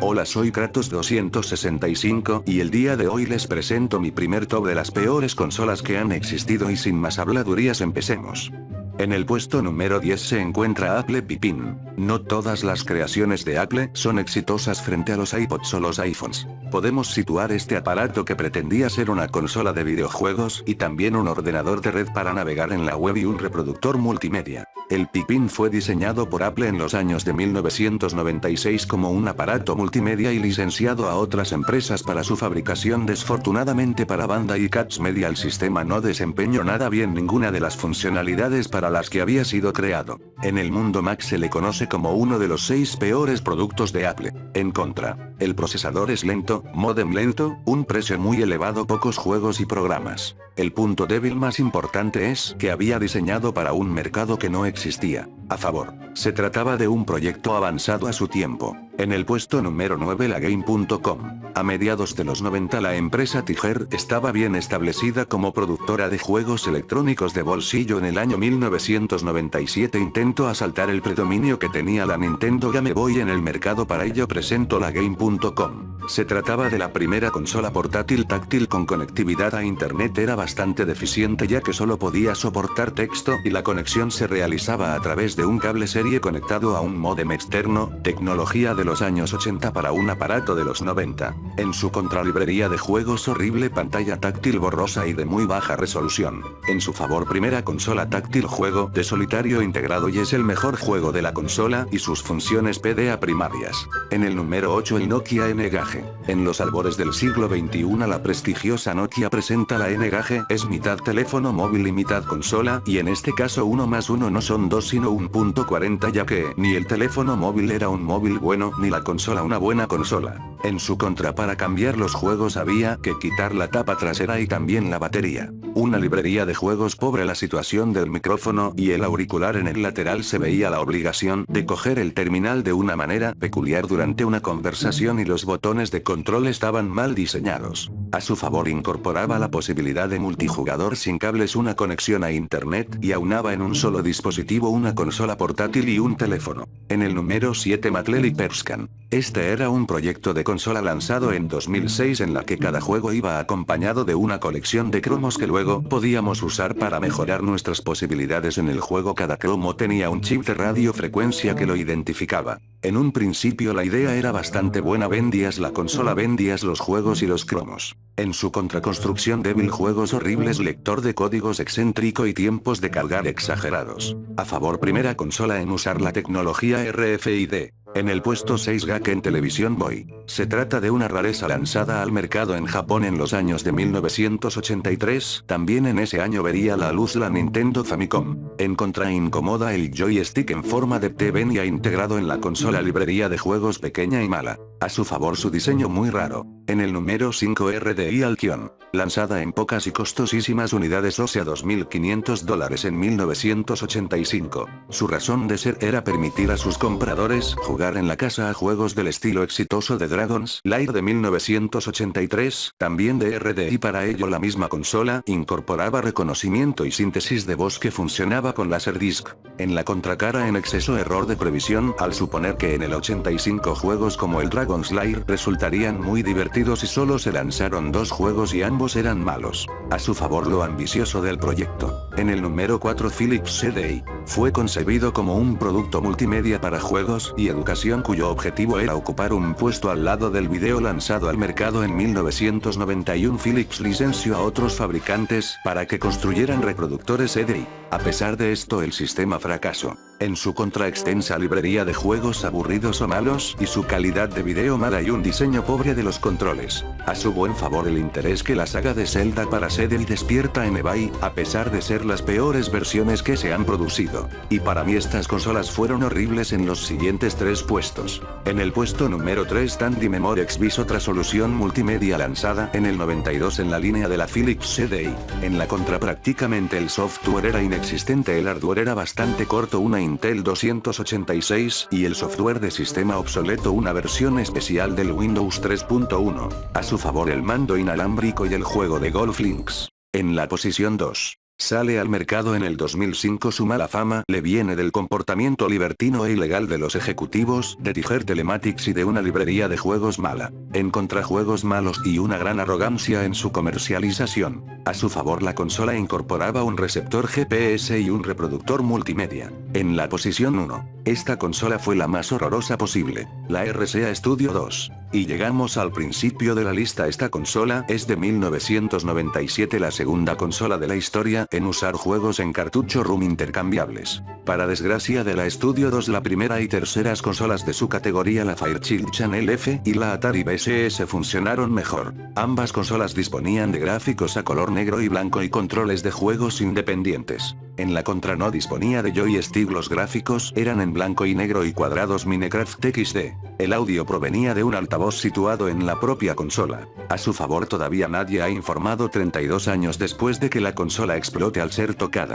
Hola, soy Kratos 265 y el día de hoy les presento mi primer top de las peores consolas que han existido y sin más habladurías empecemos. En el puesto número 10 se encuentra Apple Pipín. No todas las creaciones de Apple son exitosas frente a los iPods o los iPhones. Podemos situar este aparato que pretendía ser una consola de videojuegos y también un ordenador de red para navegar en la web y un reproductor multimedia. El Pipín fue diseñado por Apple en los años de 1996 como un aparato multimedia y licenciado a otras empresas para su fabricación. Desfortunadamente para Bandai Catch Media el sistema no desempeñó nada bien ninguna de las funcionalidades para las que había sido creado. En el mundo Mac se le conoce como uno de los 6 peores productos de Apple. En contra, el procesador es lento, módem lento, un precio muy elevado, pocos juegos y programas. El punto débil más importante es que había diseñado para un mercado que no existía. A favor, se trataba de un proyecto avanzado a su tiempo. En el puesto número 9 la Game.com. A mediados de los 90 la empresa Tiger estaba bien establecida como productora de juegos electrónicos de bolsillo. En el año 1997 intentó asaltar el predominio que tenía la Nintendo Game Boy en el mercado. Para ello presentó la Game.com. Se trataba de la primera consola portátil táctil con conectividad a internet. Era bastante deficiente ya que solo podía soportar texto y la conexión se realizaba a través de un cable serie conectado a un módem externo, tecnología de los años 80 para un aparato de los 90. En su contralibrería de juegos horrible, pantalla táctil borrosa y de muy baja resolución. En su favor primera consola táctil, juego de solitario integrado y es el mejor juego de la consola y sus funciones PDA primarias. En el número 8 el Nokia N-Gage. En los albores del siglo XXI la prestigiosa Nokia presenta la N-Gage, es mitad teléfono móvil y mitad consola, y en este caso 1 más 1 no son 2 sino 1.40 ya que ni el teléfono móvil era un móvil bueno ni la consola una buena consola. En su contra para cambiar los juegos había que quitar la tapa trasera y también la batería. Una librería de juegos pobre, la situación del micrófono y el auricular en el lateral se veía la obligación de coger el terminal de una manera peculiar durante una conversación y los botones de control estaban mal diseñados. A su favor incorporaba la posibilidad de multijugador sin cables, una conexión a internet y aunaba en un solo dispositivo una consola portátil y un teléfono. En el número 7 Mattel y Perscan. Este era un proyecto de consola lanzado en 2006 en la que cada juego iba acompañado de una colección de cromos que luego podíamos usar para mejorar nuestras posibilidades en el juego. Cada cromo tenía un chip de radiofrecuencia que lo identificaba. En un principio la idea era bastante buena, vendías la consola, vendías los juegos y los cromos. En su contraconstrucción débil, juegos horribles, lector de códigos excéntrico y tiempos de cargar exagerados. A favor primera consola en usar la tecnología RFID. En el puesto 6 Gaken Television Boy. Se trata de una rareza lanzada al mercado en Japón en los años de 1983, también en ese año vería la luz la Nintendo Famicom. En contra incomoda el joystick en forma de T venía integrado en la consola, librería de juegos pequeña y mala. A su favor su diseño muy raro. En el número 5 RDI Alkion. Lanzada en pocas y costosísimas unidades, o sea $2.500 en 1985. Su razón de ser era permitir a sus compradores jugar en la casa a juegos del estilo exitoso de Dragon's Lair de 1983, también de RDI. Para ello la misma consola incorporaba reconocimiento y síntesis de voz que funcionaba con Laserdisc. En la contracara en exceso, error de previsión al suponer que en el 85 juegos como el Dragon's Lair resultarían muy divertidos y solo se lanzaron 2 juegos y ambos eran malos. A su favor lo ambicioso del proyecto. En el número 4 Philips CDI. Fue concebido como un producto multimedia para juegos y educación cuyo objetivo era ocupar un puesto al lado del video. Lanzado al mercado en 1991, Philips licenció a otros fabricantes para que construyeran reproductores CDI. A pesar de esto el sistema fracasó. En su contra extensa librería de juegos aburridos o malos y su calidad de video mala y un diseño pobre de los controles. A su buen favor el interés que la saga de Zelda para CDI despierta en eBay, a pesar de ser las peores versiones que se han producido. Y para mí estas consolas fueron horribles. En los siguientes 3 puestos. En el puesto número 3 Tandy Memory XBIS, otra solución multimedia lanzada en el 92 en la línea de la Philips CDI. En la contra prácticamente el software era inexistente, el hardware era bastante corto, una Intel 286 y el software de sistema obsoleto, una versión especial del Windows 3.1. A su favor el mando inalámbrico y el juego de Golf Links. En la posición 2. Sale al mercado en el 2005. Su mala fama le viene del comportamiento libertino e ilegal de los ejecutivos de Tiger Telematics y de una librería de juegos mala. En contra, juegos malos y una gran arrogancia en su comercialización. A su favor, la consola incorporaba un receptor GPS y un reproductor multimedia. En la posición 1, esta consola fue la más horrorosa posible, la RCA Studio 2. Y llegamos al principio de la lista. Esta consola es de 1997, la segunda consola de la historia en usar juegos en cartucho ROM intercambiables. Para desgracia de la Studio 2, la primera y terceras consolas de su categoría, la Fairchild Channel F y la Atari VCS, funcionaron mejor. Ambas consolas disponían de gráficos a color negro y blanco y controles de juegos independientes. En la contra, no disponía de joystick, los gráficos eran en blanco y negro y cuadrados Minecraft XD. El audio provenía de un altavoz situado en la propia consola. A su favor, todavía nadie ha informado 32 años después de que la consola explote al ser tocada.